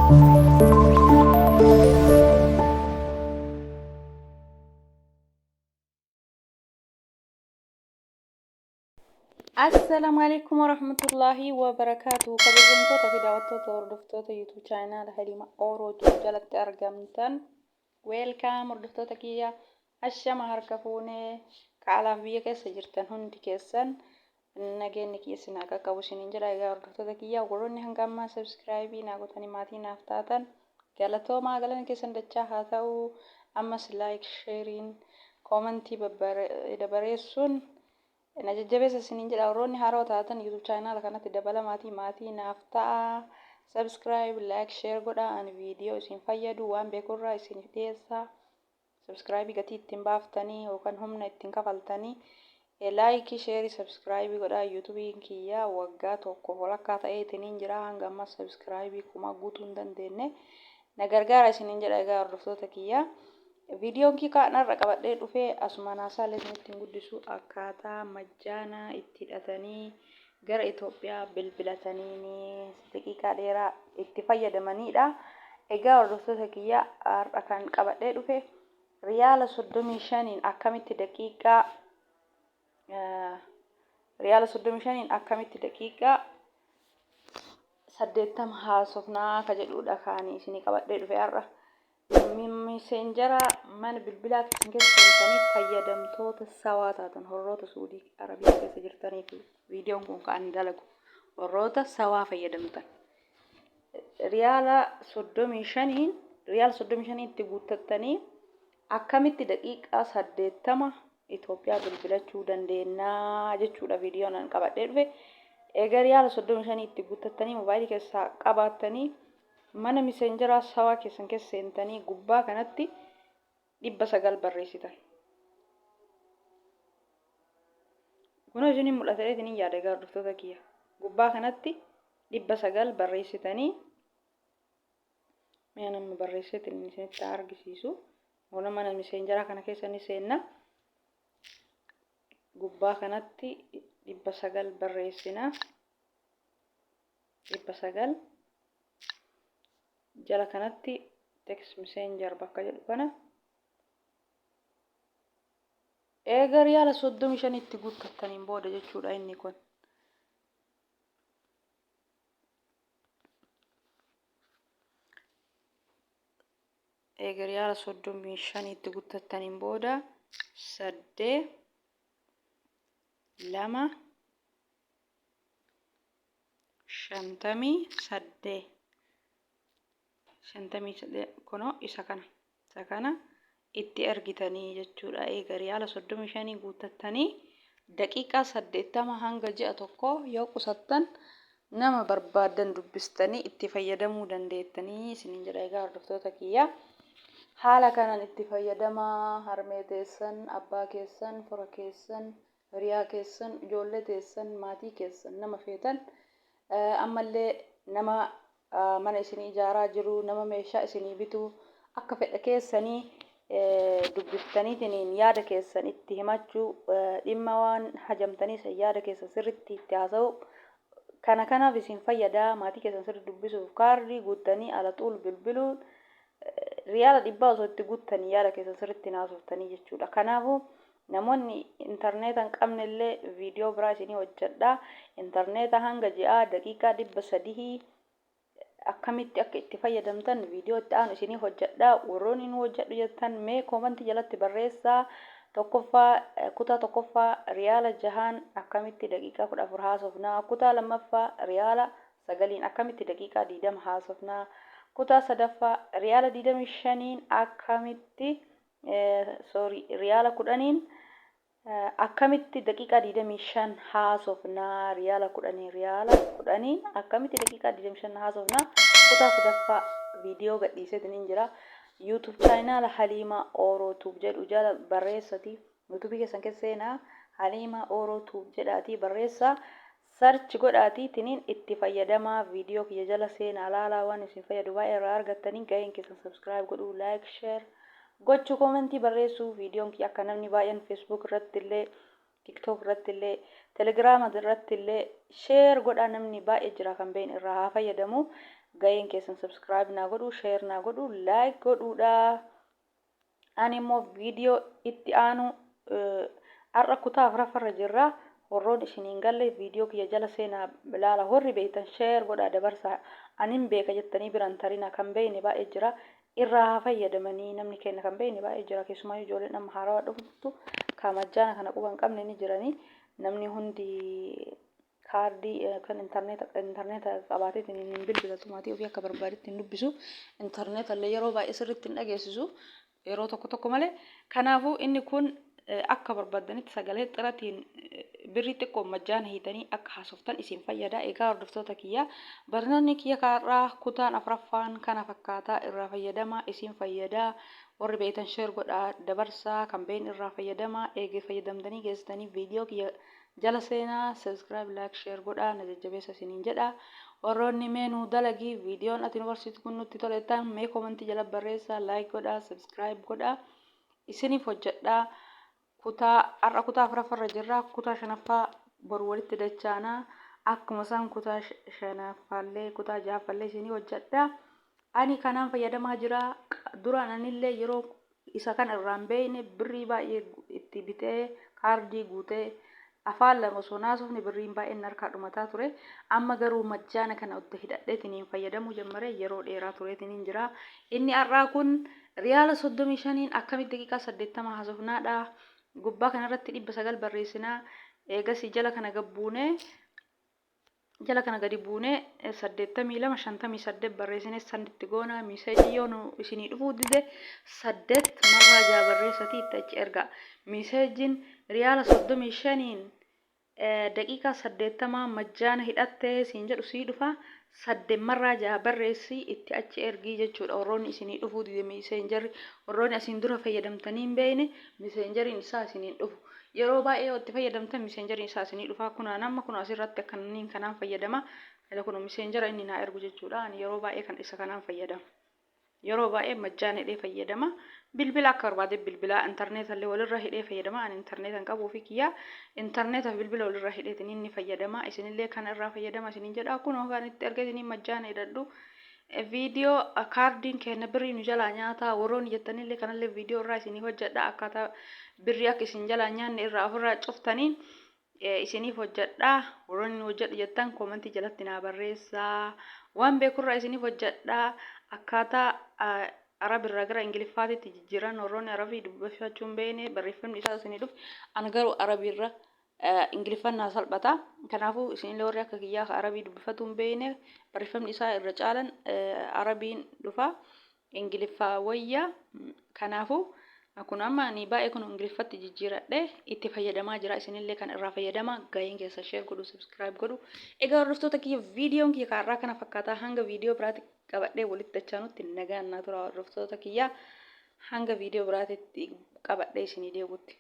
السلام عليكم ورحمة الله وبركاته. كبجمتوتا في دعوتوتا وردفتوتا يوتيوب channel حليمة أوروتو جلت أرقمتن ويلكام وردفتوتا كيا الشما هركفوني كعلا فيا كيسا جرتن هندي كيسن نجيني كيسن أكا كوشين إنجلا إيجا وردفتوتا كيا وقروني هنقاما سبسكرايبي ناقوتاني ماتي نافتاتن قالتو ما قالن كيسن دجاها تاو أمس لايك شيرين كومنتي دبريسون najajjabeessa isiniin jedha warroonni haroo taatan YouTube channel kanatti dabala maatii naaf ta'a. Subscribe, like, share godha ani viidiyoo isin fayyadu waan beekurraa isiniif dhiyeessa. Subscribe gatii ittiin baaftanii yookaan humna ittiin kafaltanii like, share, subscribe godha. YouTube kiyya waggaa tokko walakkaa ta'ee itiniin jira hanga amma subscribe kuma guutuu hin dandeenye. Na gargaara isiniin jedha egaa hordoftoota kiyya. Viidiyoon kanarra qabadhee dhufee asuma naasaa ittiin guddisu akkaataa majjaana itti hidhatanii gara Itoophiyaa bilbilatanii daqiiqaa dheeraa itti fayyadamanidha. Egaa hordoftoota kiyya har'a kan qabadhee dhufe riyaala 35 akkamitti daqiiqaa 80 haasofnaa ka jedhudha kan isinii qabadhee dhufe har'a. Messenjera mana bilbilaa keessatti fayyadamtoota sawaa taatan warroota Suudii Arabiyaa keessa jirtaniif viidiyoon kun kan dalagu warroota sawaa fayyadamtan. Riyaala 35 itti guuttattanii akkamitti daqiiqaa 80 Itoophiyaa bilbilachuu dandeenya jechuudha viidiyoon an qabadhee dhufe. Egaa riyaala 35 itti guuttattanii moobaayilii keessaa qabaattanii mana messenjera sawaa keessan keessa seentanii gubbaa kanatti 900 barreessitan. Kunoo isiniin mul'ata ittiin yaada egaa hordoftoota kiyya. Gubbaa kanatti 900 barreessitanii mee nama barreessitin isinitti argisiisu. Mana messenjera kana keessa ni seenna. Gubbaa kanatti 900 barreessina. 900 jala kanatti text messenger bakka jedhu kana eega riyaala 35 itti guuttattaniin booda jechuudha inni kun. Eega riyaala 35 itti guuttattaniin booda 8 2 58 kunoo isa kana itti argitanii jechuudha. Eega riyaala 35 guuttattanii daqiiqaa 80 hanga ji'a tokko yoo qusattan nama barbaadan dubbistanii itti fayyadamuu dandeettanii isiniin jedha egaa hordoftoota kiyya. Haala kanaan itti fayyadamaa harmee teessan, abbaa keessan, fira keessan, hiriyaa keessan, ijoollee teessan, maatii keessan nama feetan ammallee nama mana isinii ijaaraa jiru, nama meeshaa isinii bitu akka fedha keessanii dubbiftaniitiin yaada keessan itti himachuu dhimma waan hajamtanii yaada keessan sirriitti itti haasa'u kanaaf isin fayyada. Maatii keessan sirriitti dubbisuuf kaardii guuttanii ala xuul bilbiluun riyaala 100 osoo itti guuttanii yaada keessan sirriitti haasoftanii jechuudha. Kanaafuu namoonni intarneeta hin qabnellee viidiyoo biraa isinii hojjedha. Intarneeta hanga ji'aa daqiiqaa 300 akkamitti akka itti fayyadamtan viidiyoo itti aanu isinii hojjedha. Warroonni nu hojjedhu jettan mee koomantii jalatti barreessaa. Kutaa tokkoffaa riyaala 6 akkamitti daqiiqaa 14 haasofnaa. Kutaa lammaffaa riyaala 9 akkamitti daqiiqaa 20 haasofnaa. Kutaa sadaffaa riyaala 25 akkamitti riyaala 10 akkamitti daqiiqaa 25 haasofnaa. Riyaala 10 akkamitti daqiiqaa 25 haasofnaa. Kutaa sadaffaa viidiyoo gadhiiseetiin jira. YouTube channel Halima Orotube jedhu jala barreessati. YouTube keessan keessa seenaa Halima Orotube jedhaati barreessa. Search godhaati tiniin itti fayyadamaa viidiyoo kiyya jala seenaa laalaa waan isin fayyadu baay'ee irraa argattanii ga'een keessan subscribe godhuu, like, share gochuu, commentii barreessuu. Viidiyoon kiyya akka namni baay'een Facebook irratti illee, TikTok irratti illee, Telegram irratti illee share godhaa namni baay'ee jira kan beeyin irraa haa fayyadamu. ga'een keessan subscribe naa godhu, share naa godhu, like godhuudha. Ani immoo viidiyoo itti aanu har'a kutaa afuraffarra jirra. Warroon isiniin galle viidiyoo kiyya jala seenaa ilaala. Warri beektan share godhaa dabarsaa. Anin beeka jettanii biraan tarina kan beekne baay'ee jira. Irraa fayyadamanii namni keenya kan beekne baay'ee jira. Keessumaa ijoolleen amma haarawaa dhuftu kaamajjaana kana quba hin qabne ni jiranii. Namni hundi kaardii kan intarneeta qabaateetiin hin bilbilatu maatii ofii akka barbaadetti hin dubbisu. Intarneeta illee yeroo baay'ee sirriitti hin dhageessisu. Yeroo tokko malee. Kanaafuu inni kun akka barbaadanitti sagalee xiratiin birrii xiqqoo majjaana hiitanii akka haasoftan isin fayyada. Egaa hordoftoota kiyya barnoonni kiyya kaarraa kutaan afuraffaan kana fakkaataa irraa fayyadama isin fayyada. Warri beektan share godhaa dabarsaa kan beektan irraa fayyadama. Eegee fayyadamtanii geessitanii viidiyoo kiyya jala seenaa subscribe like share godhaa na jajjabeessa isiniin jedha. Warroonni meenuu dalagii viidiyoon ati nu barsiistu kun nutti toletan mee komentii jala barreessaa like godhaa subscribe godhaa isiniif hojjedhaa. Har'a kutaa afuraffarra jirra. Kutaa shanaffaa boru walitti dachaanaa. Akkuma isaan kutaa shanaffaallee kutaa ja'affaallee isinii hojjedha. Ani kanaan fayyadamaa jira. Duraan anillee yeroo isa kan irraan beekne birrii baay'ee itti bitee kaardii guutee afaan lama osoo naasofne birriin baay'een harkaa dhumataa ture. Amma garuu majjaana kana odda hidhadheetiniin fayyadamuu jalqabee yeroo dheeraa tureetiniin jira. Inni har'aa kun riyaala 35 akkamitti daqiiqaa 80 haasofnaadha. Gubbaa kanarratti 900 barreessinaa. Eegas jala kana gadi buunee 8258 barreessinee sanditti goona. Miseejii yoo nu isinii dhufuu dide 8 marraa jaa barreessatii itti achi erga. Miseejiin riyaala 35 daqiiqaa 80 majjaana hidhattee siin jedhu sii dhufa. 8 marraa jaa barreessi itti achi ergii jechuudha. Warroonni isinii dhufuu dide miseenjarri warroonni asiin dura fayyadamtanii hin beekne miseenjariin isaa isiniin dhufu. Yeroo baay'ee itti fayyadamtan miseenjariin isaa isinii dhufa. Kunaan amma kun asirratti akkaniin kanaan fayyadama. Kun miseenjara inni naa ergu jechuudha. Ani yeroo baay'ee kan isa kanaan fayyadama. Yeroo baay'ee majjaana hidhee fayyadama. Bilbila akka barbaade bilbila intarneeta illee walirra hidhee fayyadama. Ani intarneetan qabu fi kiyya intarneeta bilbila walirra hidheetiin inni fayyadama. Isinillee kan irraa fayyadama isiniin jedha. Kun kan itti argatanii majjaana hidhadhu. Viidiyoo kaardiin keenya birrii nu jalaa nyaata. Warroonni jettanillee kanallee viidiyoo irraa isinii hojjedha. Akkaataa birrii akka isin jalaa nyaanne irraa ofirraa cuftanii isiniif hojjedha. Warroonni hojjedhu jettan komentii jalatti naa barreessaa. Waan beekurraa isiniif hojjedha. Akkaataa Arabirraa gara Ingiliffaatitti jijjiiran warroonni Arabii dubbifachuu hin beekne barreeffamni isaa isinii dhufu. Ani garuu Arabirra Ingiliffannaa salphata. Kanaafuu isinillee warri akka kiyyaa Arabii dubbifatu hin beekne barreeffamni isaa irra caalan Arabiin dhufa. Ingiliffaa wayya. Kanaafuu kun amma ani baay'ee kun Ingiliffatti jijjiiradhe itti fayyadamaa jira. Isinillee kan irraa fayyadama. Ga'een keessa share godhu subscribe godhu. Egaa hordoftoota kiyya viidiyoon kiyya kaarraa kana fakkaataa hanga viidiyoo biraatti qabadhee walitti dachaanutti nagaan naa tura hordoftoota kiyya hanga viidiyoo biraatti qabadhee isinii deebi'utti.